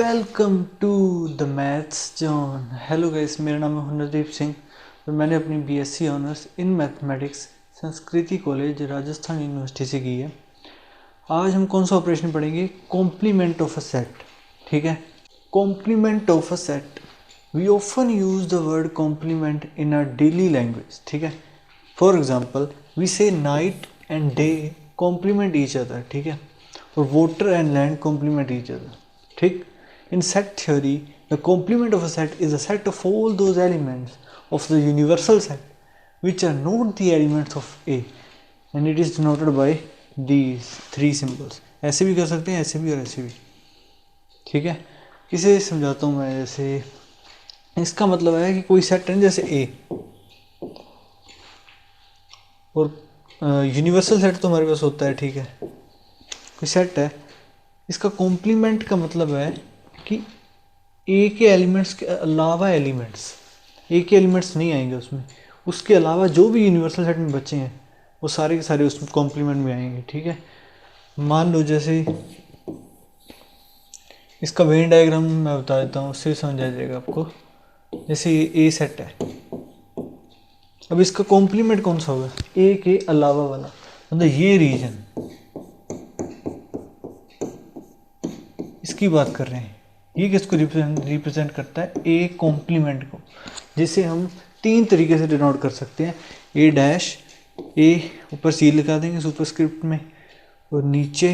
Welcome to the maths zone. Hello guys, मेरा नाम है हुनरदीप सिंह और मैंने अपनी BSc honours in mathematics Sanskriti college Rajasthan university से की है। आज हम कौन सा ऑपरेशन पढ़ेंगे? Complement of a set. ठीक है, complement of a set. We often use the word complement in our daily language. ठीक है, for example we say night and day complement each other. ठीक है, और water and land complement each other. ठीक, in set theory the complement of a set is a set of all those elements of the universal set which are not the elements of A and it is denoted by these three symbols। ऐसे भी कर सकते हैं, ऐसे भी और ऐसे भी। ठीक है, इसे समझाता हूँ मैं। जैसे इसका मतलब है कि कोई सेट है जैसे A, और यूनिवर्सल सेट तो हमारे पास होता है। ठीक है, कोई सेट है, इसका कॉम्प्लीमेंट का मतलब है कि ए के एलिमेंट्स के अलावा ए के एलिमेंट्स नहीं आएंगे उसमें, उसके अलावा जो भी यूनिवर्सल सेट में बचे हैं वो सारे के सारे उसमें कॉम्प्लीमेंट में आएंगे। ठीक है, मान लो जैसे इसका वेन डायग्राम मैं बता देता हूँ, उससे समझ आ जाएगा आपको। जैसे ये ए सेट है, अब इसका कॉम्प्लीमेंट कौन सा होगा? ए के अलावा वाला, मतलब ये रीजन, इसकी बात कर रहे हैं। ये किसको रिप्रेजेंट करता है? ए कॉम्प्लीमेंट को, जिसे हम तीन तरीके से डिनोट कर सकते हैं। ए डैश, ए ऊपर सी लगा देंगे सुपरस्क्रिप्ट में, और नीचे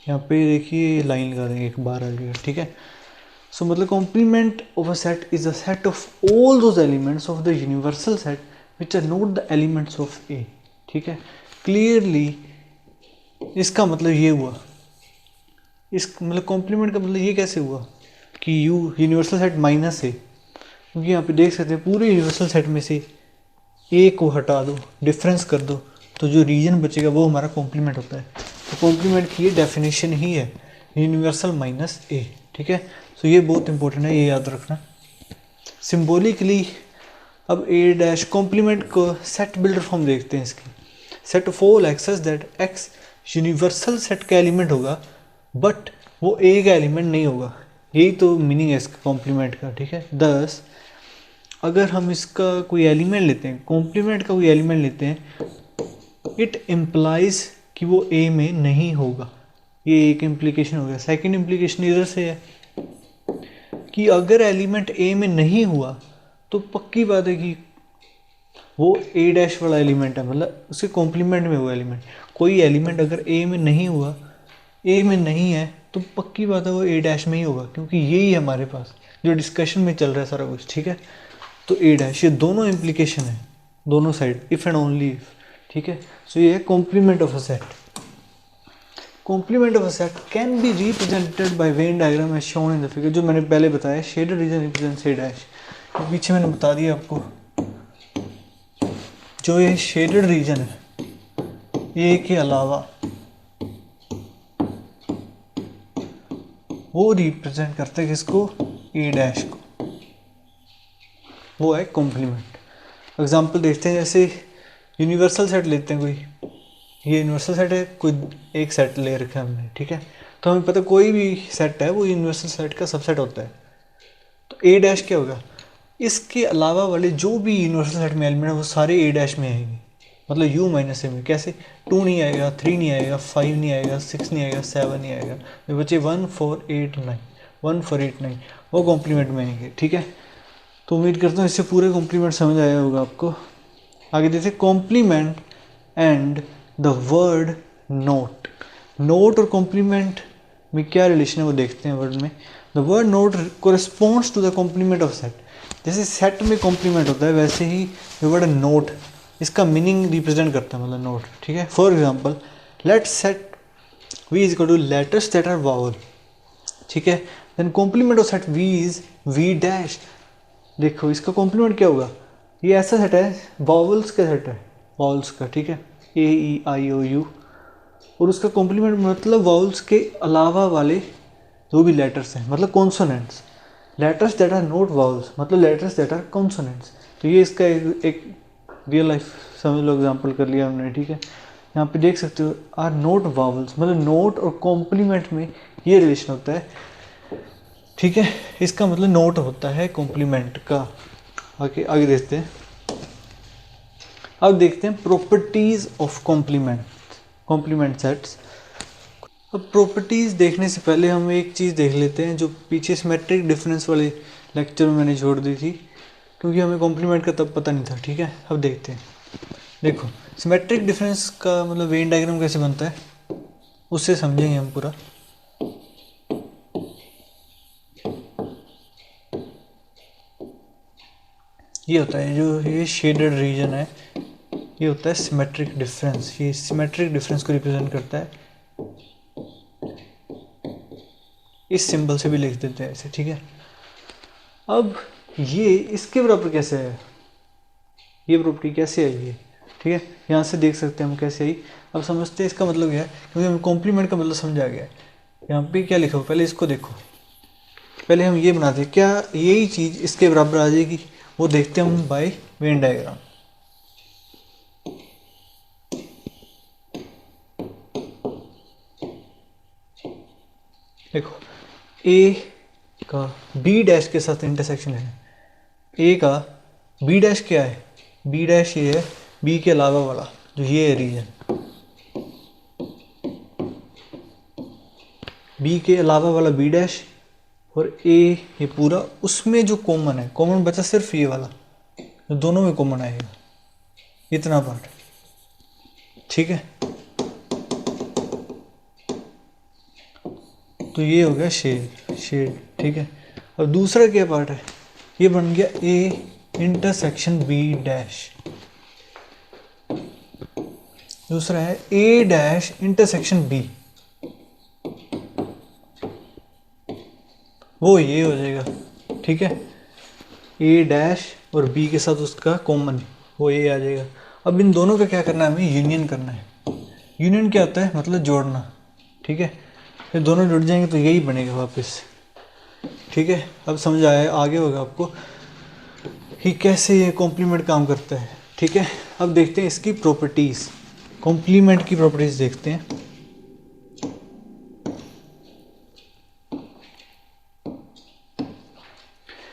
यहाँ पे देखिए लाइन लगा देंगे, एक बार आ जाएगा। ठीक है, सो मतलब complement of a set is a set of all those elements of the universal set which are not the elements of A. ठीक है, क्लियरली इसका मतलब ये हुआ, इस मतलब कॉम्प्लीमेंट का मतलब ये कैसे हुआ कि यूनिवर्सल सेट माइनस है, क्योंकि यहाँ पे देख सकते हैं पूरे यूनिवर्सल सेट में से ए को हटा दो, डिफरेंस कर दो, तो जो रीजन बचेगा वो हमारा कॉम्प्लीमेंट होता है। तो कॉम्प्लीमेंट की ये डेफिनेशन ही है, यूनिवर्सल माइनस ए। ठीक है, सो ये बहुत इंपॉर्टेंट है, ये याद रखना। सिम्बोलिकली अब ए डैश कॉम्प्लीमेंट को सेट बिल्डर फॉर्म देखते हैं इसकी। Set of all x's that x universal set का एलिमेंट होगा बट वो ए का एलिमेंट नहीं होगा, यही तो मीनिंग है इसका कॉम्प्लीमेंट का। ठीक है, दस अगर हम इसका कोई एलिमेंट लेते हैं, कॉम्प्लीमेंट का कोई एलिमेंट लेते हैं, इट इम्प्लाइज कि वो ए में नहीं होगा। ये एक इम्प्लीकेशन हो गया। सेकंड इम्प्लीकेशन इधर से है कि अगर एलिमेंट ए में नहीं हुआ तो पक्की बात है कि वो ए डैश वाला एलिमेंट है, मतलब उसके कॉम्प्लीमेंट में हुआ एलिमेंट। कोई एलिमेंट अगर ए में नहीं हुआ, ए में नहीं है, तो पक्की बात है वो ए डैश में ही होगा, क्योंकि यही है हमारे पास जो डिस्कशन में चल रहा है सारा कुछ। ठीक है, तो ए डैश, ये दोनों इम्प्लीकेशन है, दोनों side, if and only if. ठीक है, सो ये है complement of a set. Complement of a set can be represented by venn diagram as shown in the figure. जो मैंने पहले बताया, shaded region represents A dash, पीछे मैंने बता दिया आपको। जो ये शेडेड रीजन है, ए के अलावा, वो रिप्रेजेंट करते हैं किसको? ए डैश को, वो है कॉम्प्लीमेंट। एग्जाम्पल देखते हैं, जैसे यूनिवर्सल सेट लेते हैं कोई, ये यूनिवर्सल सेट है, कोई एक सेट ले रखा है हमने। ठीक है, तो हमें पता कोई भी सेट है वो यूनिवर्सल सेट का सबसेट होता है। तो ए डैश क्या होगा? इसके अलावा वाले जो भी यूनिवर्सल सेट में एलिमेंट है वो सारे ए डैश में आएंगे, मतलब यू माइनस ए में। कैसे? 2 नहीं आएगा, 3 नहीं आएगा, 5 नहीं आएगा, 6 नहीं आएगा, 7 नहीं आएगा, जो बचे 1 4 8 9, 1 4 8 9 वो कॉम्प्लीमेंट में आएंगे। ठीक है, तो उम्मीद करता हूँ इससे पूरे कॉम्प्लीमेंट समझ आया होगा आपको। आगे देखते हैं complement and the word not. Not और कॉम्प्लीमेंट में क्या रिलेशन है वो देखते हैं वर्ड में। The word not corresponds to the complement of set. जैसे सेट में कॉम्प्लीमेंट होता है, वैसे ही द वर्ड नोट इसका मीनिंग रिप्रेजेंट करता है, मतलब नोट। ठीक है, for example let set V is equal to letters that are vowel. ठीक है, then complement of set V is we dash. देखो इसका कॉम्प्लीमेंट क्या होगा? ये ऐसा सेट है, वावल्स का सेट है, वावल्स का। ठीक है, ए ई आई ओ यू, और उसका कॉम्प्लीमेंट मतलब वावल्स के अलावा वाले जो भी लेटर्स हैं, मतलब consonants. Letters that are not vowels मतलब लेटर्स दैट आर कॉन्सोनेंट्स। तो ये इसका एक रियल लाइफ समझ लो एग्जाम्पल कर लिया हमने। ठीक है, यहाँ पे देख सकते हो आर नोट वावल्स, मतलब नोट और कॉम्प्लीमेंट में ये रिलेशन होता है, ठीक है। इसका मतलब नोट होता है कॉम्प्लीमेंट का। आगे आगे देखते हैं। अब देखते हैं प्रॉपर्टीज ऑफ कॉम्प्लीमेंट सेट्स। अब प्रॉपर्टीज देखने से पहले हम एक चीज़ देख लेते हैं जो पीछे सिमेट्रिक डिफरेंस वाले लेक्चर में मैंने छोड़ दी थी, क्योंकि हमें कॉम्प्लीमेंट का तब पता नहीं था, ठीक है। अब देखते हैं। देखो सिमेट्रिक डिफरेंस का मतलब वेन डायग्राम कैसे बनता है उससे समझेंगे हम पूरा। ये होता है जो ये शेडेड रीजन है, ये होता है सिमेट्रिक डिफरेंस। ये सिमेट्रिक डिफरेंस को रिप्रेजेंट करता है। इस सिंबल से भी लिख देते हैं ऐसे, ठीक है। अब ये इसके बराबर कैसे है, ये प्रॉपर्टी कैसे आई है, ठीक है। यहाँ से देख सकते हैं हम कैसे आई। अब समझते हैं इसका मतलब क्या है, क्योंकि हमें कॉम्प्लीमेंट का मतलब समझ आ गया है। यहाँ पे क्या लिखा हो पहले इसको देखो। पहले हम ये बनाते हैं, क्या यही चीज़ इसके बराबर आ जाएगी, वो देखते हैं हम बाय वेन डायग्राम। देखो ए का बी डैश के साथ इंटरसेक्शन है। ए का बी डैश क्या है, बी डैश ये है बी के अलावा वाला जो ये है रीजन, बी के अलावा वाला बी डैश, और ए ये पूरा, उसमें जो कॉमन है, कॉमन बचा सिर्फ ये वाला जो दोनों में कॉमन आएगा, इतना पार्ट, ठीक है। तो ये हो गया शेड, ठीक है। अब दूसरा क्या पार्ट है, ये बन गया ए इंटरसेक्शन बी डैश। दूसरा है ए डैश इंटरसेक्शन बी, वो ये हो जाएगा, ठीक है। ए डैश और बी के साथ उसका कॉमन वो ए आ जाएगा। अब इन दोनों का क्या करना है, हमें यूनियन करना है। यूनियन क्या होता है, मतलब जोड़ना, ठीक है। फिर दोनों जुड़ जाएंगे तो यही बनेगा वापस, ठीक है। अब समझ आया, आगे होगा आपको कि कैसे ये कॉम्प्लीमेंट काम करता है, ठीक है। अब देखते हैं इसकी प्रॉपर्टीज़, कॉम्प्लीमेंट की प्रॉपर्टीज़ देखते हैं।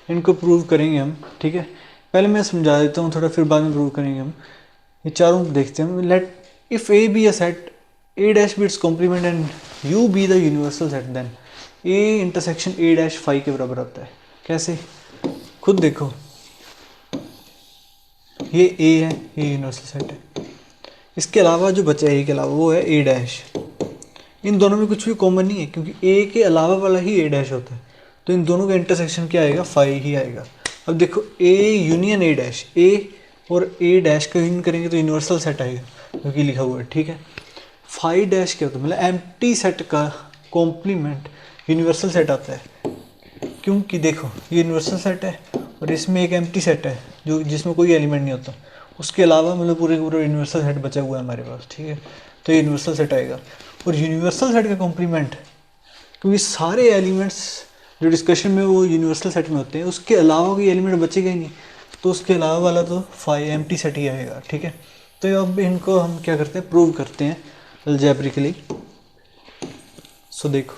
इनको प्रूव करेंगे हम, ठीक है। पहले मैं समझा देता हूँ थोड़ा, फिर बाद में प्रूव करेंगे हम। ये चारों देखते हैं। Let if A be a set, A dash be its complement and U be the universal set, then A intersection A dash phi के बराबर आता है। कैसे, खुद देखो, ये ए है, ये यूनिवर्सल सेट है। इसके अलावा जो बचा है ए के अलावा वो है ए डैश। इन दोनों में कुछ भी कॉमन नहीं है, क्योंकि ए के अलावा वाला ही ए डैश होता है, तो इन दोनों का इंटरसेक्शन क्या आएगा, फाई ही आएगा। अब देखो ए यूनियन ए डैश, ए और ए डैश का यूनियन करेंगे तो यूनिवर्सल सेट आएगा, क्योंकि लिखा हुआ है, ठीक है। फाई डैश क्या होता है, मतलब एम्प्टी सेट का कॉम्प्लीमेंट यूनिवर्सल सेट आता है, क्योंकि देखो ये यूनिवर्सल सेट है और इसमें एक एम्प्टी सेट है जो जिसमें कोई एलिमेंट नहीं होता, उसके अलावा मतलब पूरे पूरा यूनिवर्सल सेट बचा हुआ है हमारे पास, ठीक है। तो ये यूनिवर्सल सेट आएगा। और यूनिवर्सल सेट का कॉम्प्लीमेंट, क्योंकि सारे एलिमेंट्स जो डिस्कशन में वो यूनिवर्सल सेट में होते हैं, उसके अलावा कोई एलिमेंट बचेगा ही नहीं, तो उसके अलावा वाला तो फाई एम्प्टी सेट ही आएगा, ठीक है। तो अब इनको हम क्या करते हैं, प्रूव करते हैं अलजेब्रिकली। सो देखो,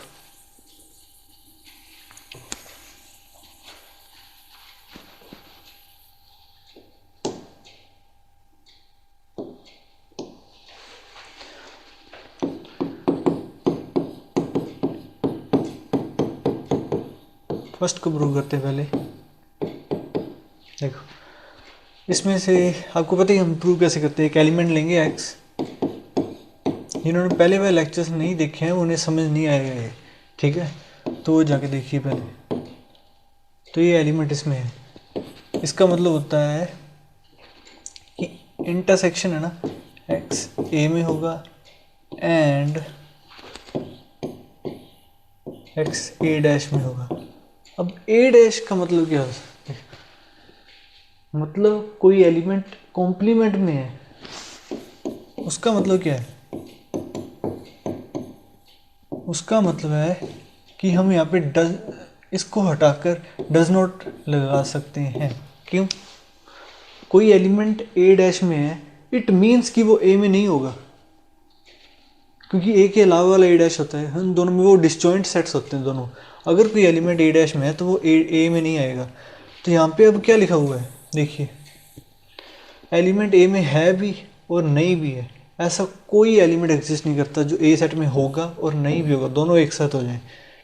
फर्स्ट को प्रूव करते हैं पहले। देखो इसमें से आपको पता ही हम प्रूव कैसे करते हैं, एक एलिमेंट लेंगे x, जिन्होंने पहले वाले लेक्चर्स नहीं देखे हैं उन्हें समझ नहीं आएगा ये, ठीक है। तो वो जाके देखिए पहले। तो ये एलिमेंट इसमें है, इसका मतलब होता है कि इंटरसेक्शन है ना, x a में होगा एंड x a डैश में होगा। अब a डैश का मतलब क्या है, मतलब कोई एलिमेंट कॉम्प्लीमेंट में है, उसका मतलब क्या है, उसका मतलब है कि हम यहाँ पे डज, इसको हटाकर डज नॉट लगा सकते हैं। क्यों, कोई एलिमेंट ए डैश में है, इट मीन्स कि वो ए में नहीं होगा, क्योंकि ए के अलावा वाला ए डैश होता है, उन दोनों में वो डिसजॉइंट सेट्स होते हैं दोनों। अगर कोई एलिमेंट ए डैश में है तो वो ए में नहीं आएगा। तो यहाँ पे अब क्या लिखा हुआ है देखिए, एलिमेंट ए में है भी और नहीं भी है। ऐसा कोई एलिमेंट एग्जिस्ट नहीं करता जो ए सेट में होगा और नहीं भी होगा, दोनों एक साथ हो जाएं,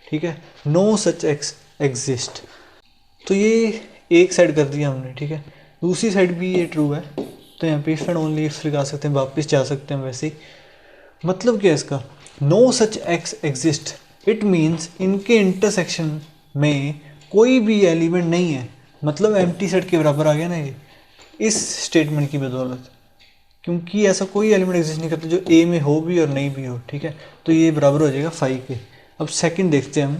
ठीक है। No such exist. तो ये एक साइड कर दिया हमने, ठीक है। दूसरी साइड भी ये ट्रू है, तो यहाँ पे इफ एंड ओनली इफ लगा सकते हैं, वापस जा सकते हैं वैसे ही। मतलब क्या है इसका, no such x exist, it means इनके इंटरसेक्शन में कोई भी एलिमेंट नहीं है। मतलब एम्प्टी सेट के बराबर आ गया ना ये, इस स्टेटमेंट की बदौलत, क्योंकि ऐसा कोई एलिमेंट एग्जिस्ट नहीं करता जो ए में हो भी और नहीं भी हो, ठीक है। तो ये बराबर हो जाएगा 5 के। अब सेकंड देखते हैं हम,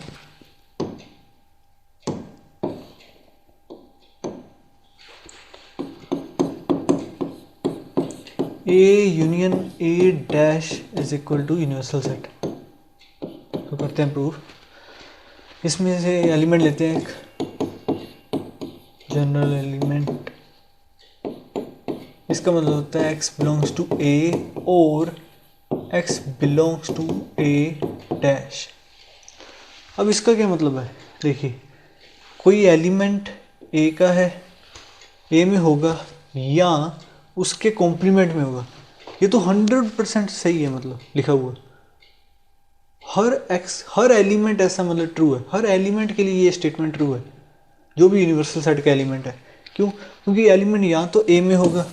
A union A dash is equal to universal set. तो करते हैं प्रूफ। इसमें से एलिमेंट लेते हैं एक जनरल एलिमेंट, इसका मतलब होता है x बिलोंग्स टू ए और x belongs to A dash. अब इसका क्या मतलब है, देखिए कोई एलिमेंट ए का है, ए में होगा या उसके कॉम्प्लीमेंट में होगा। ये तो 100% सही है, मतलब लिखा हुआ हर एलिमेंट ऐसा, मतलब ट्रू है। हर एलिमेंट के लिए ये स्टेटमेंट ट्रू है, जो भी यूनिवर्सल सेट का एलिमेंट है। क्यों? क्योंकि एलिमेंट या तो ए में होगा,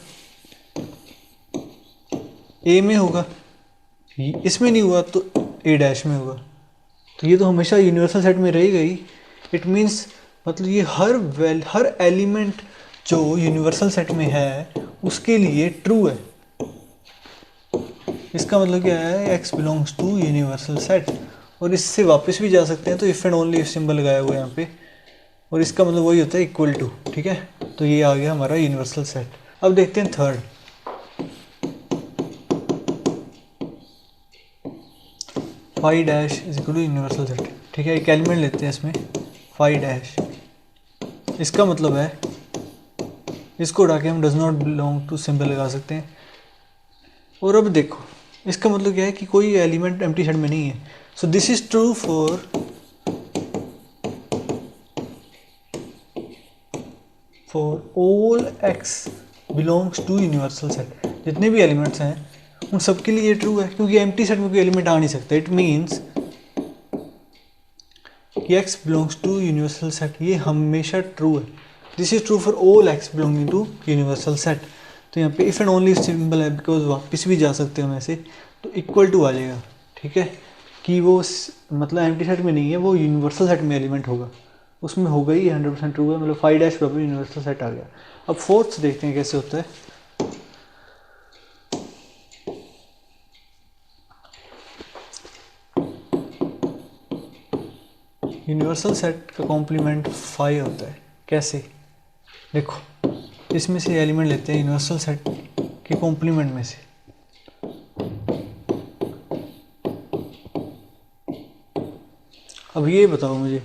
ए में होगा, इसमें नहीं हुआ तो ए डैश में होगा। तो ये तो हमेशा यूनिवर्सल सेट में रहेगा ही। इट मीन्स मतलब ये हर एलिमेंट जो यूनिवर्सल सेट में है उसके लिए ट्रू है। इसका मतलब क्या है, x belongs to universal set. और इससे वापस भी जा सकते हैं, तो if and only if symbol लगाया हुआ है यहाँ पे, और इसका मतलब वही होता है इक्वल टू, ठीक है। तो ये आ गया हमारा यूनिवर्सल सेट। अब देखते हैं third, phi dash is equal to universal set, ठीक है। एक एलिमेंट लेते हैं इसमें फाई डैश, इसका मतलब है, इसको उठा के हम does not belong to symbol लगा सकते हैं। और अब देखो इसका मतलब क्या है कि कोई एलिमेंट एम्प्टी सेट में नहीं है। So this is true for all x belongs to universal set. जितने भी एलिमेंट्स हैं उन सबके लिए ये ट्रू है, क्योंकि एम्प्टी सेट में कोई एलिमेंट आ नहीं सकता। इट मीन्स कि x belongs to universal set, ये हमेशा ट्रू है। This is true for all x belonging to universal set. तो यहाँ पे इफ एंड ओनली सिंबल है, बिकॉज वापस भी जा सकते हैं वैसे, तो इक्वल टू आ जाएगा, ठीक है। कि वो मतलब एम्प्टी सेट में नहीं है, वो यूनिवर्सल सेट में एलिमेंट होगा, उसमें होगा ही 100% ट्रू है। मतलब फाई डैश बराबर यूनिवर्सल सेट आ गया। अब फोर्थ देखते हैं कैसे होता है। यूनिवर्सल सेट का कॉम्प्लीमेंट फाई होता है। कैसे, देखो इसमें से एलिमेंट लेते हैं यूनिवर्सल सेट के कॉम्प्लीमेंट में से। अब ये बताओ मुझे,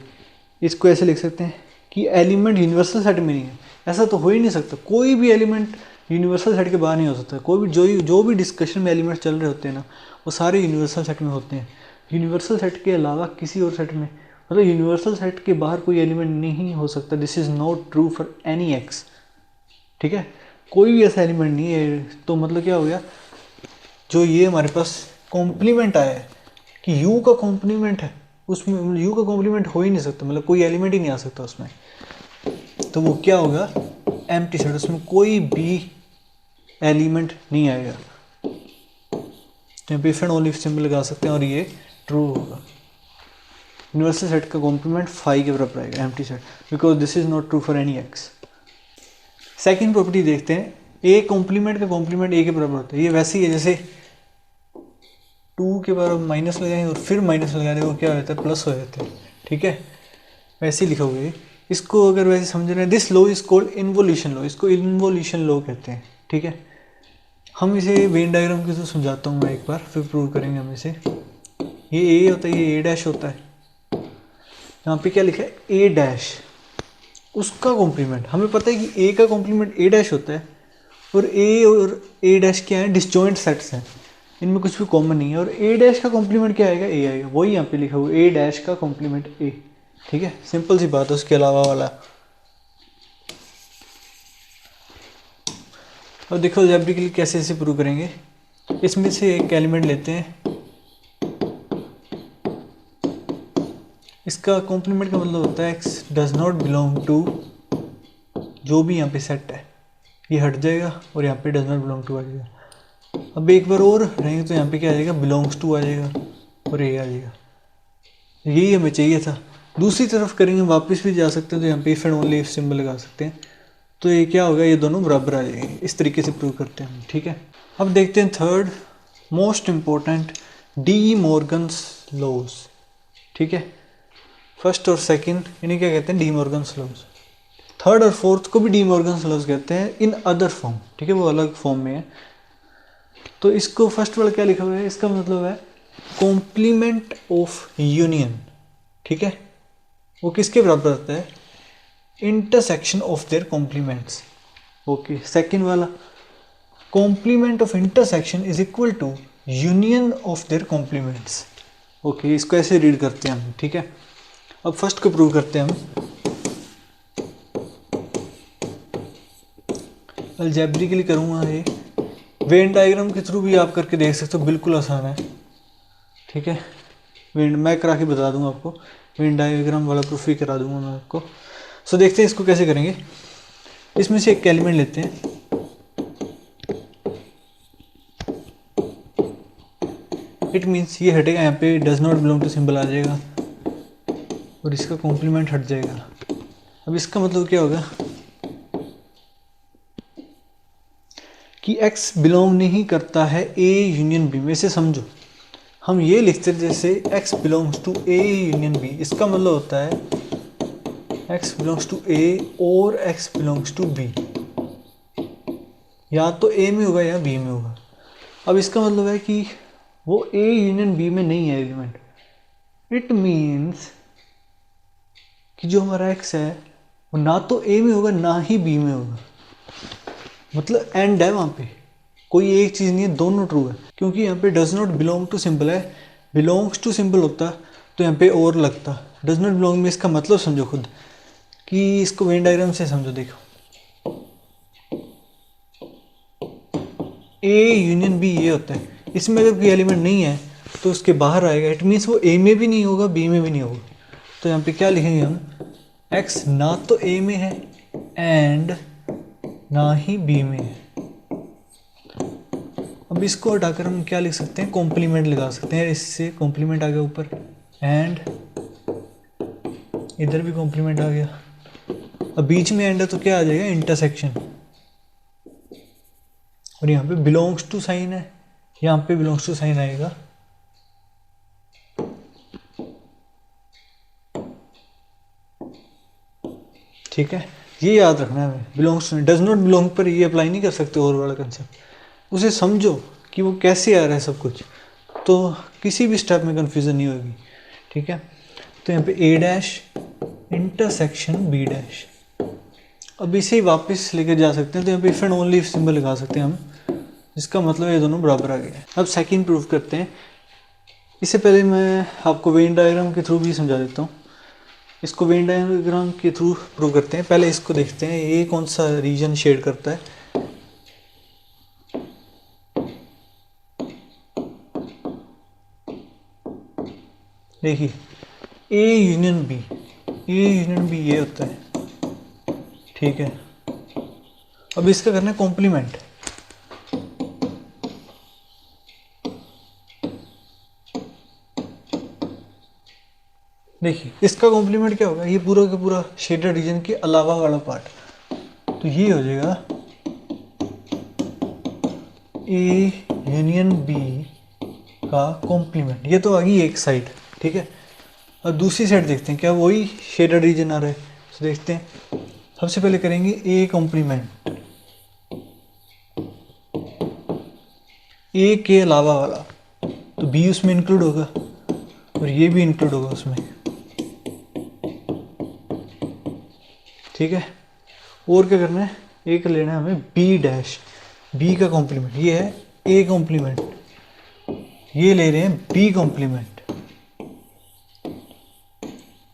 इसको ऐसे लिख सकते हैं कि एलिमेंट यूनिवर्सल सेट में नहीं है। ऐसा तो हो ही नहीं सकता, कोई भी एलिमेंट यूनिवर्सल सेट के बाहर नहीं हो सकता। कोई भी जो भी डिस्कशन में एलिमेंट चल रहे होते हैं ना, वो सारे यूनिवर्सल सेट में होते हैं। यूनिवर्सल सेट के अलावा किसी और सेट में, मतलब यूनिवर्सल सेट के बाहर कोई एलिमेंट नहीं हो सकता। This is not true for any x, ठीक है। कोई भी ऐसा एलिमेंट नहीं है। तो मतलब क्या हो गया, जो ये हमारे पास कॉम्प्लीमेंट आया है कि यू का कॉम्प्लीमेंट है, उसमें यू का कॉम्प्लीमेंट हो ही नहीं सकता, मतलब कोई एलिमेंट ही नहीं आ सकता उसमें। तो वो क्या होगा, एम्प्टी सेट, उसमें कोई भी एलिमेंट नहीं आएगा। तो यहाँ पे इफ एंड ओनली सिंबल लगा सकते हैं और ये ट्रू होगा। यूनिवर्सल सेट का कॉम्प्लीमेंट फाई के बराबर आएगा empty set, because this is not true for any x. Second property देखते हैं, ए कॉम्प्लीमेंट का कॉम्प्लीमेंट ए के बराबर होता है। ये वैसे ही है जैसे 2 के बराबर माइनस लगाएं और फिर माइनस लगा दें, वो क्या हो जाता है, प्लस हो जाता है, ठीक है। वैसे ही लिखा हुआ है। इसको अगर वैसे समझ रहे हैं, this law is called involution law, इसको इन्वोल्यूशन लॉ कहते हैं, ठीक है। हम इसे वेन डायग्राम के थ्रू समझाता हूँ मैं एक बार, फिर प्रूव करेंगे हम इसे। ये ए होता है, ये ए डैश होता है। यहाँ पे क्या लिखा है, ए डैश, उसका कॉम्प्लीमेंट। हमें पता है कि ए का कॉम्प्लीमेंट ए डैश होता है, और ए डैश क्या है, डिसजॉइंट सेट्स हैं। इनमें कुछ भी कॉमन नहीं है। और ए डैश का कॉम्प्लीमेंट क्या आएगा, ए आएगा, वही यहाँ पे लिखा हुआ ए डैश का कॉम्प्लीमेंट ए। ठीक है, सिंपल सी बात है। उसके अलावा वाला अब देखो अलजेब्रिकली कैसे ऐसे प्रूव करेंगे। इसमें से एक एलिमेंट लेते हैं, इसका कॉम्प्लीमेंट का मतलब होता है x does not belong to, जो भी यहाँ पे सेट है ये हट जाएगा और यहाँ पे डज नॉट बिलोंग टू आ जाएगा। अब एक बार और रहेंगे तो यहाँ पे क्या आ जाएगा, बिलोंग्स टू आ जाएगा और ये आ जाएगा। यही हमें चाहिए था। दूसरी तरफ करेंगे, वापस भी जा सकते हैं, तो यहाँ पे if and only if symbol लगा सकते हैं, तो ये क्या होगा, ये दोनों बराबर आ जाएंगे। इस तरीके से प्रूव करते हैं हम। ठीक है, अब देखते हैं third most important, De Morgan's laws. ठीक है, फर्स्ट और सेकंड इन्हें क्या कहते हैं, डी मॉर्गन्स लॉज। थर्ड और फोर्थ को भी डी मॉर्गन्स लॉज कहते हैं इन अदर फॉर्म। ठीक है, वो अलग फॉर्म में है। तो इसको फर्स्ट वाला क्या लिखा हुआ है, इसका मतलब है कॉम्प्लीमेंट ऑफ यूनियन। ठीक है, वो किसके बराबर होता है, intersection of their complements. Okay, second वाला complement of intersection is equal to union of their complements. Okay, इसको ऐसे रीड करते हैं हम। ठीक है, अब फर्स्ट को प्रूव करते हैं हम। अलजेब्रिकली करूँगा ये, वेन डायग्राम के थ्रू भी आप करके देख सकते हो, बिल्कुल आसान है। ठीक है, वेन मैं करा के बता दूंगा आपको, वेन डायग्राम वाला प्रूफ ही करा दूंगा मैं आपको। सो देखते हैं इसको कैसे करेंगे। इसमें से एक एलिमेंट लेते हैं, इट मीन्स ये हटेगा, यहाँ पे does not belong to symbol आ जाएगा और इसका कॉम्प्लीमेंट हट जाएगा। अब इसका मतलब क्या होगा कि x बिलोंग नहीं करता है ए यूनियन बी में। से समझो, हम ये लिखते हैं जैसे x belongs to A union B, इसका मतलब होता है x बिलोंग्स टू ए और x बिलोंग्स टू बी, या तो ए में होगा या बी में होगा। अब इसका मतलब है कि वो ए यूनियन बी में नहीं है एलिमेंट। इट मीन्स कि जो हमारा x है वो ना तो ए में होगा ना ही बी में होगा। मतलब एंड है, वहाँ पे कोई एक चीज़ नहीं है, दोनों ट्रू है। क्योंकि यहाँ पे does not belong to symbol है, बिलोंग्स टू सिंबल होता तो यहाँ पे और लगता। डज नॉट बिलोंग में इसका मतलब समझो खुद, कि इसको वेन डायग्राम से समझो। देखो ए यूनियन बी ये होता है, इसमें अगर कोई एलिमेंट नहीं है तो उसके बाहर आएगा। इट मीन्स वो ए में भी नहीं होगा बी में भी नहीं होगा। तो यहाँ पे क्या लिखेंगे हम, एक्स ना तो ए में है एंड ना ही बी में है। अब इसको हटाकर हम क्या लिख सकते हैं, कॉम्प्लीमेंट लगा सकते हैं। इससे कॉम्प्लीमेंट आ गया ऊपर एंड, इधर भी कॉम्प्लीमेंट आ गया। अब बीच में एंड है तो क्या आ जाएगा, इंटरसेक्शन। और यहाँ पे बिलोंग्स टू साइन है, यहाँ पे बिलोंग्स टू साइन आएगा। ठीक है, ये याद रखना है हमें, belongs to. Does not belong पर ये अप्लाई नहीं कर सकते और वाला कंसेप्ट। उसे समझो कि वो कैसे आ रहा है सब कुछ, तो किसी भी स्टेप में कंफ्यूजन नहीं होगी। ठीक है, तो यहाँ पे ए डैश इंटरसेक्शन बी डैश। अब इसे ही वापस लेकर जा सकते हैं, तो यहाँ पे if and only if symbol लगा सकते हैं हम, जिसका मतलब ये दोनों बराबर आ गए। अब सेकंड प्रूफ करते हैं। इससे पहले मैं आपको वेन डायग्राम के थ्रू भी समझा देता हूँ। इसको वेन डायग्राम के थ्रू प्रूव करते हैं। पहले इसको देखते हैं ये कौन सा रीजन शेड करता है। देखिए A union B, A union B ये होता है। ठीक है, अब इसका करना है कॉम्प्लीमेंट। देखिए इसका कॉम्प्लीमेंट क्या होगा, ये पूरा का पूरा शेडेड रीजन के अलावा वाला पार्ट, तो ये हो जाएगा ए यूनियन बी का कॉम्प्लीमेंट। ये तो आ गई एक साइड। ठीक है, अब दूसरी साइड देखते हैं क्या वही शेडेड रीजन आ रहा है। तो देखते हैं, सबसे पहले करेंगे ए कॉम्प्लीमेंट, ए के अलावा वाला, तो बी उसमें इंक्लूड होगा और ये भी इंक्लूड होगा उसमें। ठीक है, और क्या करना है, एक लेना है हमें बी डैश, बी का कॉम्प्लीमेंट। ये है ए कॉम्प्लीमेंट, ये ले रहे हैं B complement,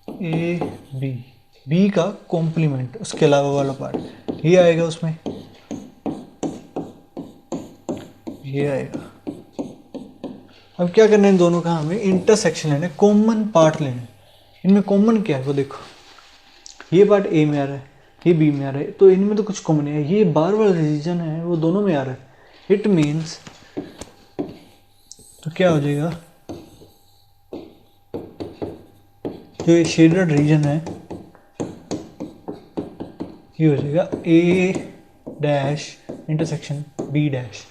A B, B का कॉम्प्लीमेंट उसके अलावा वाला पार्ट ये आएगा, उसमें ये आएगा। अब क्या करना है, इन दोनों का हमें इंटरसेक्शन लेना है, कॉमन पार्ट लेना है। इनमें कॉमन क्या है वो देखो, ये पार्ट ए में आ रहा है, ये बी में आ रहा है, तो इनमें तो कुछ कॉमन है। ये बार वाला रीजन है वो दोनों में आ रहा है, इट मीन्स तो क्या हो जाएगा, जो ये शेडेड रीजन है ये हो जाएगा ए डैश इंटरसेक्शन बी डैश।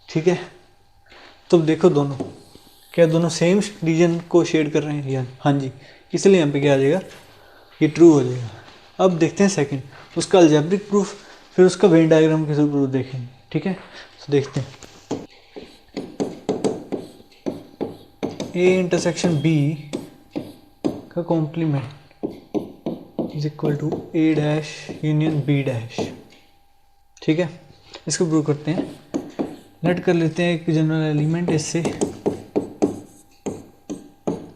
ठीक है, तो देखो दोनों क्या दोनों सेम रीजन को शेड कर रहे हैं या हाँ जी, इसलिए यहाँ पे क्या आ जाएगा, ये ट्रू हो जाएगा। अब देखते हैं सेकंड, उसका अलजेब्रिक प्रूफ, फिर उसका वेन डायग्राम के थ्रू प्रूफ देखेंगे। ठीक है, तो देखते हैं ए इंटरसेक्शन बी का complement is equal to A dash union B dash. ठीक है, इसको प्रूव करते हैं। लेट कर लेते हैं एक जनरल एलिमेंट, इससे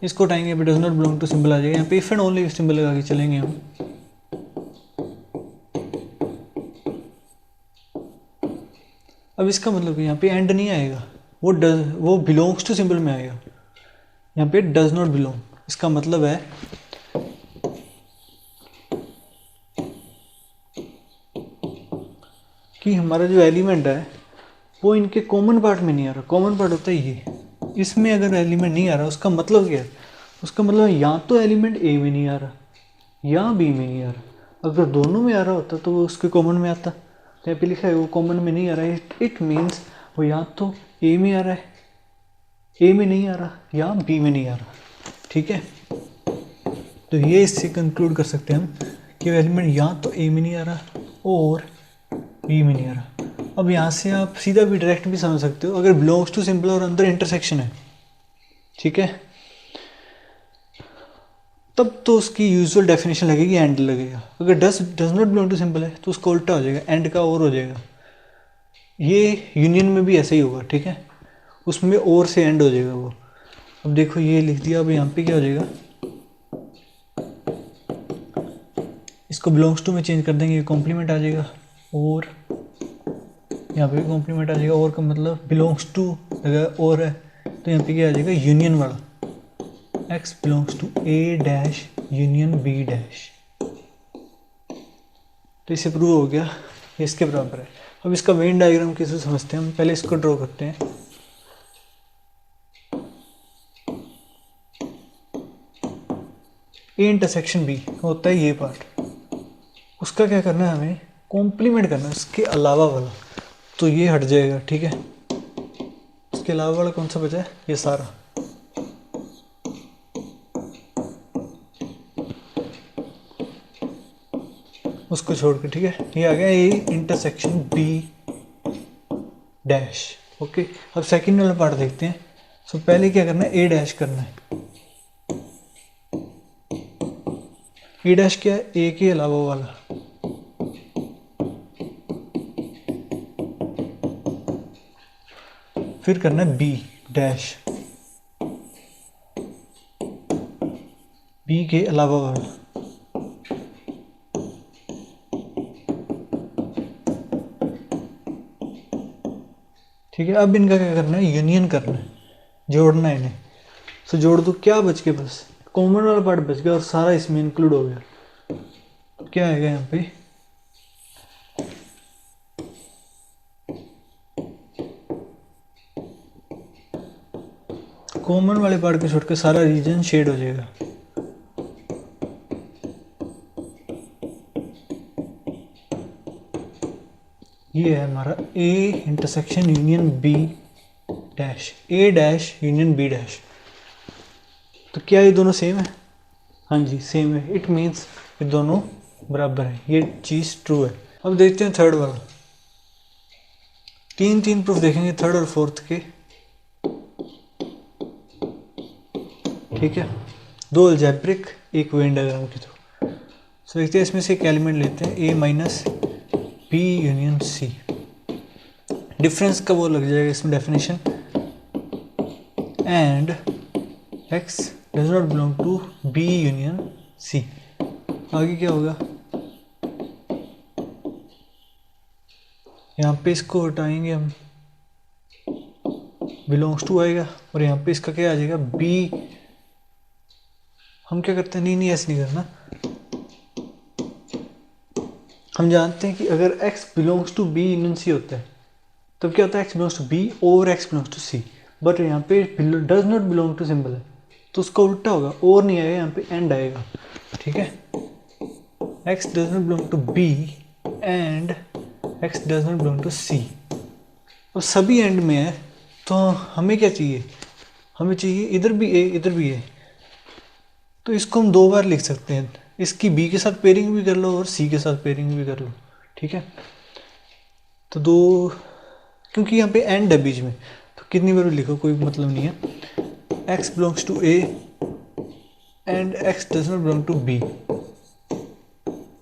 इसको उठाएंगे, but does not belong to symbol आ जाएगा। यहाँ पे इफ एंड ओनली सिंबल लगा के चलेंगे हम। अब इसका मतलब यहाँ पे एंड नहीं आएगा, वो बिलोंग्स टू सिंबल में आएगा। यहाँ पे डज नॉट बिलोंग, इसका मतलब है कि हमारा जो एलिमेंट है वो इनके कॉमन पार्ट में नहीं आ रहा। कॉमन पार्ट होता है ये, इसमें अगर एलिमेंट नहीं आ रहा उसका मतलब क्या है, उसका मतलब या तो एलिमेंट ए में नहीं आ रहा या बी में नहीं आ रहा। अगर दोनों में आ रहा होता तो वो उसके कॉमन में आता। तो यहाँ पे लिखा है वो कॉमन में नहीं आ रहा है, इट मीन्स वो या तो ए में आ रहा है, ए में नहीं आ रहा, या बी में नहीं आ रहा। ठीक है, तो ये इससे कंक्लूड कर सकते हैं हम कि एलिमेंट या तो ए में नहीं आ रहा और बी में नहीं आ रहा। अब यहाँ से आप सीधा भी डायरेक्ट भी समझ सकते हो, अगर बिलोंग्स टू सिंबल और अंदर इंटरसेक्शन है, ठीक है, तब तो उसकी यूजुअल डेफिनेशन लगेगी एंड लगेगा। अगर does not belong to symbol है तो उसका उल्टा हो जाएगा, एंड का और हो जाएगा। ये यूनियन में भी ऐसा ही होगा। ठीक है, उसमें और से एंड हो जाएगा वो। अब देखो ये लिख दिया, अब यहाँ पे क्या हो जाएगा, इसको बिलोंग्स टू में चेंज कर देंगे, कॉम्प्लीमेंट आ जाएगा, और यहाँ पे भी कॉम्प्लीमेंट आ जाएगा। और का मतलब बिलोंग्स टू अगर और है तो यहाँ पे क्या आ जाएगा, यूनियन वाला, x belongs to a dash union b dash. तो इसे प्रूव हो गया, ये इसके बराबर है। अब इसका वेन डायग्राम कैसे समझते हैं हम, पहले इसको ड्रॉ करते हैं। ए इंटरसेक्शन बी होता है ये पार्ट, उसका क्या करना है, हमें कॉम्प्लीमेंट करना है उसके अलावा वाला, तो ये हट जाएगा। ठीक है, उसके अलावा वाला कौन सा बचा है, ये सारा। उसको छोड़ के, ठीक है, ये आ गया A intersection B dash. Okay, अब सेकंड वाला पार्ट देखते हैं। सो पहले क्या करना है, ए डैश करना है। ए डैश क्या है, ए के अलावा वाला। फिर करना है बी डैश, बी के अलावा वाला। ठीक है, अब इनका क्या करना है, यूनियन करना है, जोड़ना है इन्हें। सो जोड़ दो, क्या बच के बस कॉमन वाला पार्ट बच गया और सारा इसमें इंक्लूड हो गया। तो क्या आएगा यहाँ पे, कॉमन वाले पार्ट को छोड़ के सारा रीजन शेड हो जाएगा। ये है हमारा A intersection union B dash, A dash union B dash. तो क्या ये दोनों सेम है, हाँ जी सेम है, इट मीन्स ये दोनों बराबर है, ये चीज़ ट्रू है। अब देखते हैं थर्ड वाला, तीन प्रूफ देखेंगे थर्ड और फोर्थ के। ठीक है, दो अलजेब्रिक, एक वेन डायग्राम के थ्रू। सो देखते हैं, इसमें से एक एलिमेंट लेते हैं, A minus B union C. Difference का वो लग जाएगा इसमें definition, and x does not belong to B union C। आगे क्या होगा, यहाँ पे इसको हटाएंगे हम, बिलोंग्स टू आएगा और यहाँ पे इसका क्या आ जाएगा B। हम क्या करते हैं, नहीं ऐसे नहीं करना, हम जानते हैं कि अगर x belongs to B union C होता है तब क्या होता है, x बिलोंग्स टू B और x belongs to C। But यहाँ पे does not belong to symbol है तो उसका उल्टा होगा, और नहीं आएगा, यहाँ पे एंड आएगा। ठीक है, x does not belong to B and x does not belong to C, और सभी एंड में है तो हमें क्या चाहिए, हमें चाहिए इधर भी a इधर भी a। तो इसको हम दो बार लिख सकते हैं, इसकी B के साथ पेयरिंग भी कर लो और C के साथ पेयरिंग भी कर लो। ठीक है, तो दो, क्योंकि यहाँ पे एंड है बीच में तो कितनी बार भी लिखो कोई मतलब नहीं है। x belongs to A and x does not belong to B।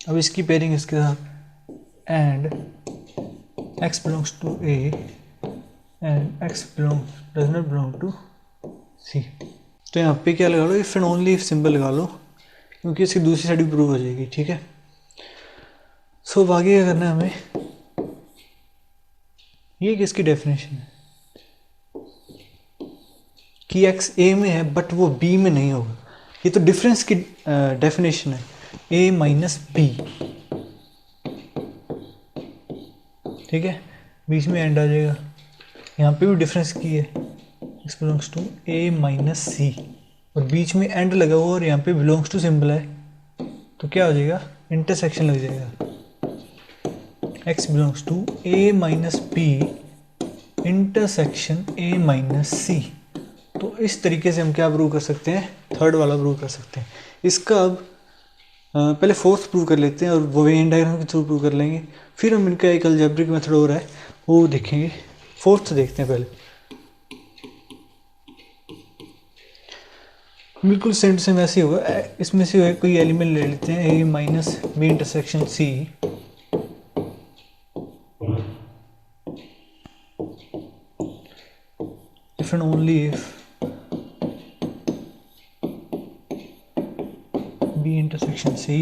अब इसकी पेयरिंग इसके साथ and x belongs to A and x does not belong to C। तो यहाँ पे क्या लगा लो, if and only if symbol लगा लो क्योंकि इसकी दूसरी साइड भी प्रूव हो जाएगी। ठीक है, सो अब आगे क्या करना है हमें, ये किसकी डेफिनेशन है कि x a में है बट वो b में नहीं होगा, ये तो डिफरेंस की डेफिनेशन है, a माइनस b। ठीक है, बीच में एंड आ जाएगा, यहाँ पे भी डिफरेंस की है, x belongs to a minus c और बीच में एंड लगा हुआ और यहाँ पे बिलोंग्स टू सिंबल है तो क्या हो जाएगा, इंटरसेक्शन लग जाएगा, x belongs to a minus b intersection a minus c। तो इस तरीके से हम क्या प्रूव कर सकते हैं, थर्ड वाला प्रूव कर सकते हैं। इसका अब पहले फोर्थ प्रूव कर लेते हैं और वो वेन डायग्राम के थ्रू प्रूव कर लेंगे, फिर हम इनका एक अलजेब्रिक मेथड हो रहा है वो देखेंगे। फोर्थ देखते हैं पहले, बिल्कुल सेम सेम ऐसे ही होगा, इसमें से कोई एलिमेंट ले लेते हैं a minus B intersection c, if and only if B intersection C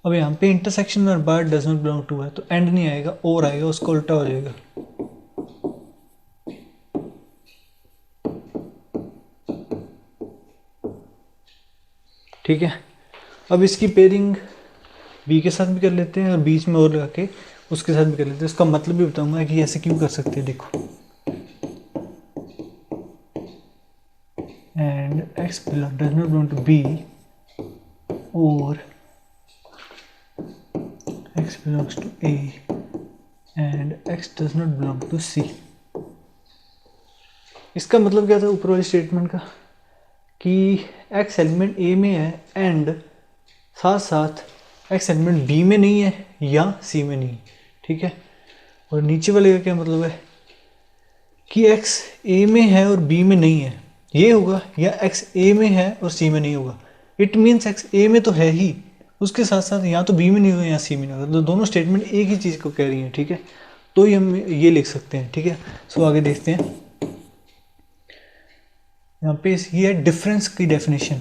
अब यहाँ पे इंटरसेक्शन और bar does not belong to है तो एंड नहीं आएगा और आएगा, उसका उल्टा हो जाएगा। ठीक है, अब इसकी पेयरिंग B के साथ भी कर लेते हैं और बीच में और लगा के उसके साथ भी कर लेते हैं, उसका मतलब भी बताऊंगा कि ऐसे क्यों कर सकते हैं। देखो, and x does not belong to B और x belongs to A and x does not belong to C। इसका मतलब क्या था ऊपर वाली स्टेटमेंट का कि x एलिमेंट A में है एंड साथ साथ x एलिमेंट B में नहीं है या C में नहीं। ठीक है, और नीचे वाले का क्या मतलब है कि x A में है और B में नहीं है, ये होगा, या x A में है और C में नहीं होगा। इट मीन्स x A में तो है ही, उसके साथ साथ यहाँ तो B में नहीं होगा यहाँ C में नहीं होगा, तो दोनों स्टेटमेंट एक ही चीज़ को कह रही हैं। ठीक है, तो ये हम ये लिख सकते हैं। ठीक है, सो आगे देखते हैं, यहाँ पे ये है डिफरेंस की definition,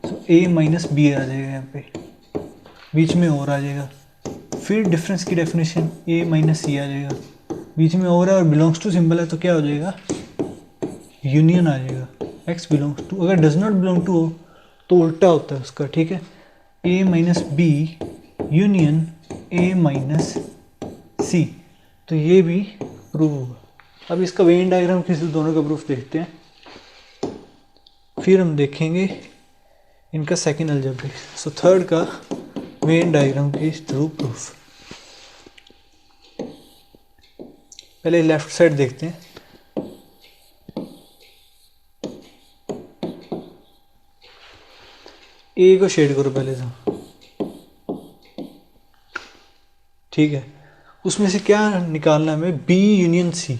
so A minus B आ जाएगा, यहाँ पे बीच में और आ जाएगा, फिर डिफरेंस की डेफिनेशन A माइनस C आ जाएगा, बीच में और है और बिलोंग्स टू सिंबल है तो क्या हो जाएगा, यूनियन आ जाएगा, x बिलोंग्स टू, अगर डज नॉट बिलोंग टू हो तो उल्टा होता है उसका। ठीक है, a minus B union a minus C, तो ये भी प्रूव होगा। अब इसका वेन डायग्राम किसी दोनों का प्रूफ देखते हैं, फिर हम देखेंगे इनका सेकेंड अलजेब्रिक। सो थर्ड का वेन डायग्राम के थ्रू प्रूफ। पहले लेफ्ट साइड देखते हैं, ए को शेड करो पहले तो। ठीक है, उसमें से क्या निकालना है हमें, बी यूनियन सी,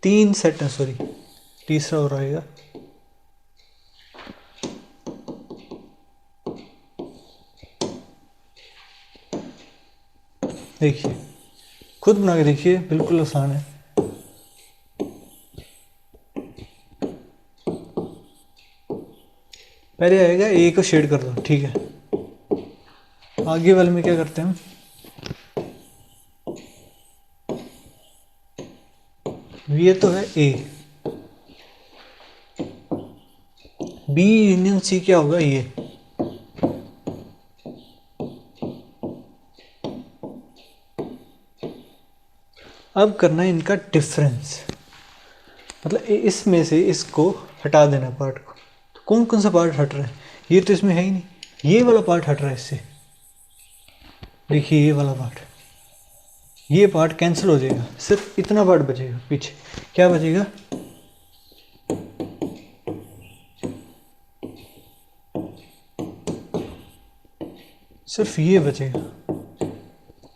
तीन सेट है, सॉरी तीसरा और आएगा, देखिए, खुद बना के देखिए, बिल्कुल आसान है। पहले आएगा ए को शेड कर दो, ठीक है। आगे वाले में क्या करते हैं हम, ये तो है ए, बी यूनियन सी क्या होगा, ये। अब करना है इनका डिफरेंस, मतलब इसमें से इसको हटा देना पार्ट को। तो कौन कौन सा पार्ट हट रहा है, ये तो इसमें है ही नहीं, ये वाला पार्ट हट रहा है इससे। देखिए ये वाला पार्ट, ये पार्ट कैंसिल हो जाएगा, सिर्फ इतना पार्ट बचेगा पीछे। क्या बचेगा, सिर्फ ये बचेगा।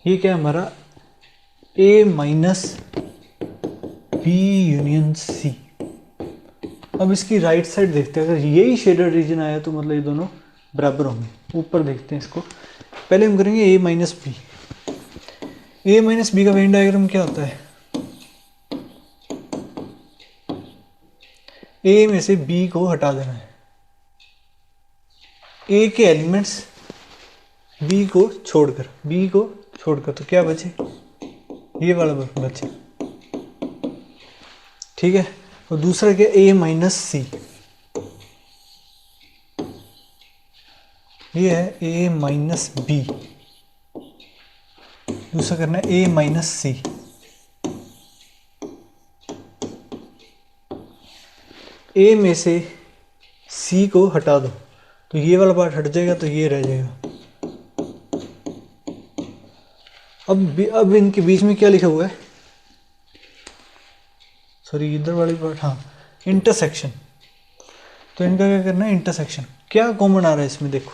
ये क्या है हमारा, ए माइनस बी यूनियन सी। अब इसकी राइट साइड देखते हैं, अगर यही शेडेड रीजन आया तो मतलब ये दोनों बराबर होंगे। ऊपर देखते हैं इसको, पहले हम करेंगे ए माइनस बी। ए माइनस बी का वेन डायग्राम क्या होता है, ए में से बी को हटा देना है, ए के एलिमेंट्स बी को छोड़कर तो क्या बचे, ये वाला बचे, ठीक है। और दूसरा क्या, ए माइनस सी, ये है ए माइनस बी। दूसरा करना है ए माइनस सी। ए में से सी को हटा दो तो ये वाला पार्ट हट जाएगा, तो ये रह जाएगा। अब इनके बीच में क्या लिखा हुआ है, सॉरी इधर वाली पार्ट, हाँ इंटरसेक्शन। तो इनका क्या करना है, इंटरसेक्शन। क्या कॉमन आ रहा है इसमें, देखो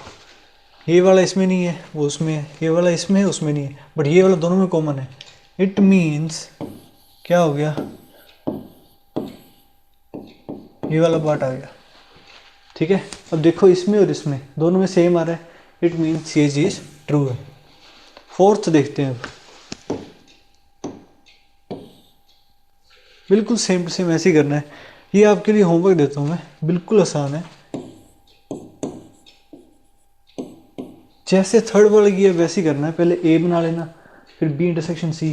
ये वाला इसमें नहीं है, वो उसमें है, ये वाला इसमें है, उसमें नहीं है, बट ये वाला दोनों में कॉमन है। इट मीन्स क्या हो गया, ये वाला पार्ट आ गया, ठीक है। अब देखो इसमें और इसमें दोनों में सेम आ रहा है, इट मीन्स ये चीज़ ट्रू है। फोर्थ देखते हैं, अब बिल्कुल सेम टू सेम ऐसे ही करना है। ये आपके लिए होमवर्क देता हूँ मैं, बिल्कुल आसान है। जैसे थर्ड वाला किया वैसे ही करना है, पहले ए बना लेना, फिर बी इंटरसेक्शन सी,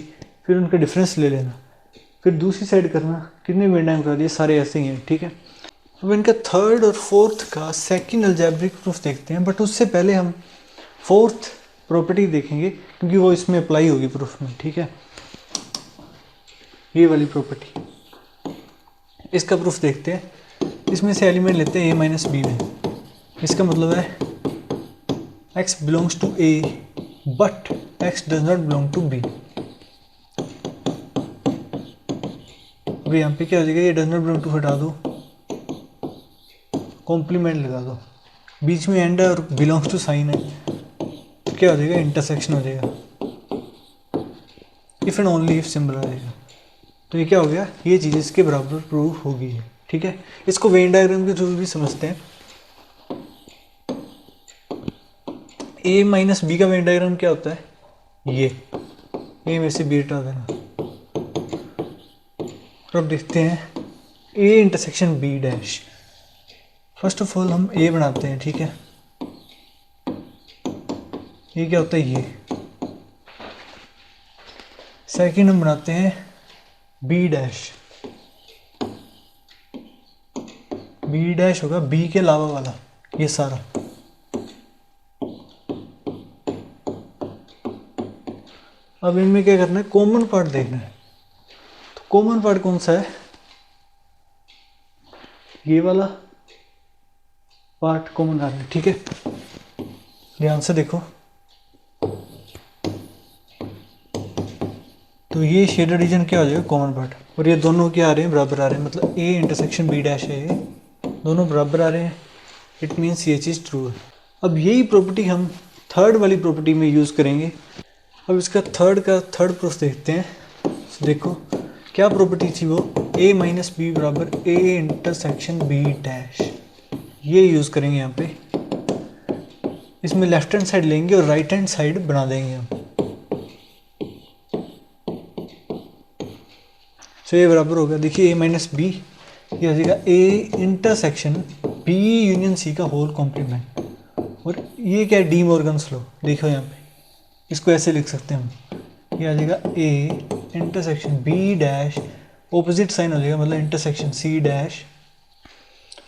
फिर उनका डिफरेंस ले लेना, फिर दूसरी साइड करना। कितने मिनट टाइम कर दिए, सारे ऐसे ही हैं, ठीक है। अब इनका थर्ड और फोर्थ का सेकंड अलजेब्रिक प्रूफ देखते हैं, बट उससे पहले हम फोर्थ प्रॉपर्टी देखेंगे क्योंकि वो इसमें अप्लाई होगी प्रूफ में, ठीक है। ये वाली प्रॉपर्टी, इसका प्रूफ देखते हैं। इसमें से एलिमेंट लेते हैं ए माइनस बी में। इसका मतलब है x belongs to A but x does not belong to B। अब यहाँ पे क्या हो जाएगा, ये does not belong to हटा दो, कॉम्प्लीमेंट लगा दो, बीच में एंड है और बिलोंग्स टू साइन है, तो क्या हो जाएगा, इंटरसेक्शन हो जाएगा। If and only if symbol आ जाएगा, तो ये क्या हो गया, ये चीज़ इसके बराबर प्रूव होगी है, ठीक है। इसको वेन डायग्राम के थ्रू भी समझते हैं। ए माइनस बी का वेन डायग्राम क्या होता है, ये ए में से बी हटा देना। और अब देखते हैं A intersection B dash. First of all हम ए बनाते हैं, ठीक है। ये क्या होता है, ये। सेकंड हम बनाते हैं बी डैश। बी डैश होगा बी के अलावा वाला ये सारा। अब इनमें क्या करना है, कॉमन पार्ट देखना है। तो कॉमन पार्ट कौन सा है, ये वाला पार्ट कॉमन आ रहा है, ठीक है। ध्यान से देखो, तो ये शेडेड रीजन क्या हो जाएगा, कॉमन पार्ट। और ये दोनों क्या आ रहे हैं, बराबर आ रहे हैं, मतलब ए इंटरसेक्शन बी डैश है, ये दोनों बराबर आ रहे हैं। इट मीन्स ये चीज़ ट्रू है। अब यही प्रॉपर्टी हम थर्ड वाली प्रॉपर्टी में यूज़ करेंगे। अब इसका थर्ड प्रूफ देखते हैं। तो देखो क्या प्रॉपर्टी थी वो, ए माइनस बी बराबर ए इंटरसेक्शन बी डैश। ये यूज़ करेंगे यहाँ पे। इसमें लेफ्ट हैंड साइड लेंगे और राइट हैंड साइड बना देंगे हम। सो ये बराबर होगा, देखिए ए माइनस बी, ये आ जाएगा A intersection B union C का होल कॉम्प्लीमेंट। और ये क्या है, डी मॉर्गन्स लॉ, देखो यहाँ पे इसको ऐसे लिख सकते हैं हम, ये आ जाएगा A intersection B dash, opposite sign हो जाएगा मतलब इंटरसेक्शन सी डैश।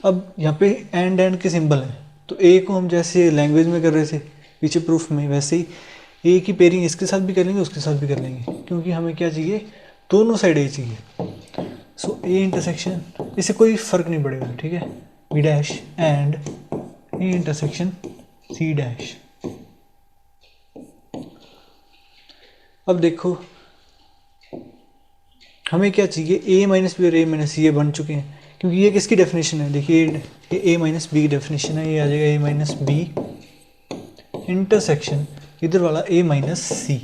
अब यहाँ पे एंड के सिंबल हैं, तो ए को हम जैसे लैंग्वेज में कर रहे थे पीछे प्रूफ में, वैसे ही ए की पेयरिंग इसके साथ भी कर लेंगे उसके साथ भी कर लेंगे, क्योंकि हमें क्या चाहिए, दोनों साइड ए चाहिए। सो ए इंटरसेक्शन, इससे कोई फर्क नहीं पड़ेगा, ठीक है, B dash and A intersection C dash. अब देखो हमें क्या चाहिए, ए माइनस बी और ए माइनस सी ये बन चुके हैं, क्योंकि ये किसकी डेफिनेशन है, देखिए ये ए माइनस बी की डेफिनेशन है, ये आ जाएगा ए माइनस बी इंटरसेक्शन इधर वाला ए माइनस सी।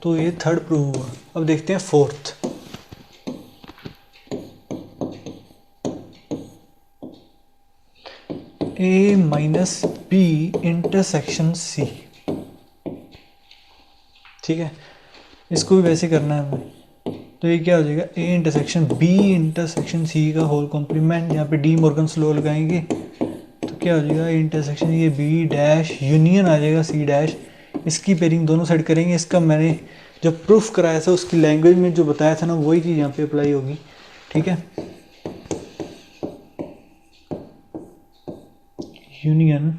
तो ये थर्ड प्रूव हुआ। अब देखते हैं फोर्थ। ए माइनस बी इंटरसेक्शन सी, ठीक है, इसको भी वैसे करना है हमें। तो ये क्या हो जाएगा, A intersection B intersection C का होल कॉम्प्लीमेंट, यहाँ पे डी मॉर्गन्स लॉ लगाएंगे, तो क्या हो जाएगा, इंटरसेक्शन ये बी डैश यूनियन आ जाएगा सी डैश, इसकी पेयरिंग दोनों साइड करेंगे। इसका मैंने जब प्रूफ कराया था उसकी लैंग्वेज में जो बताया था ना, वही चीज़ यहाँ पे अप्लाई होगी, ठीक है। Union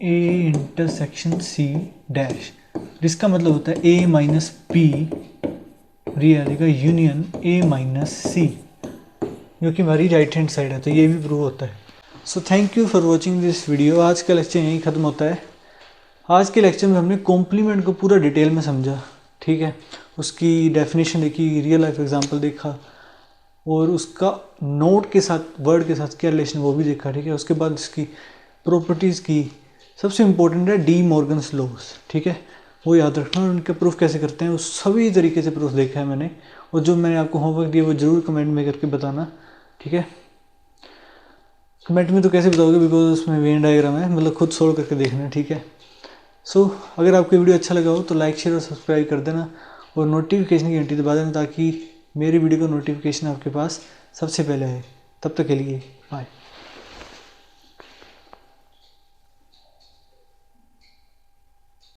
A intersection C dash, जिसका मतलब होता है ए माइनस बी, ये आ जाएगा यूनियन ए माइनस सी, जो कि हमारी राइट हैंड साइड है, तो ये भी प्रूव होता है। So thank you for watching this video. आज का लेक्चर यहीं ख़त्म होता है। आज के लेक्चर में हमने कॉम्प्लीमेंट को पूरा डिटेल में समझा, ठीक है, उसकी डेफिनेशन देखी, रियल लाइफ एग्जांपल देखा, और उसका नोट के साथ वर्ड के साथ क्या रिलेशन वो भी देखा, ठीक है। उसके बाद इसकी प्रॉपर्टीज़ की, सबसे इम्पोर्टेंट है डी मॉर्गन्स लॉस, ठीक है, वो याद रखना। और उनके प्रूफ कैसे करते हैं वो सभी तरीके से प्रूफ देखा है मैंने, और जो मैंने आपको होमवर्क दिया वो ज़रूर कमेंट में करके बताना, ठीक है। कमेंट में तो कैसे बताओगे, बिकॉज उसमें वेन डायग्राम है, मतलब खुद सोल्व करके देखना, ठीक है। सो अगर आपको वीडियो अच्छा लगा हो तो लाइक शेयर और सब्सक्राइब कर देना, और नोटिफिकेशन की घंटी दबा देना, ताकि मेरी वीडियो का नोटिफिकेशन आपके पास सबसे पहले आए। तब तक के लिए बाय।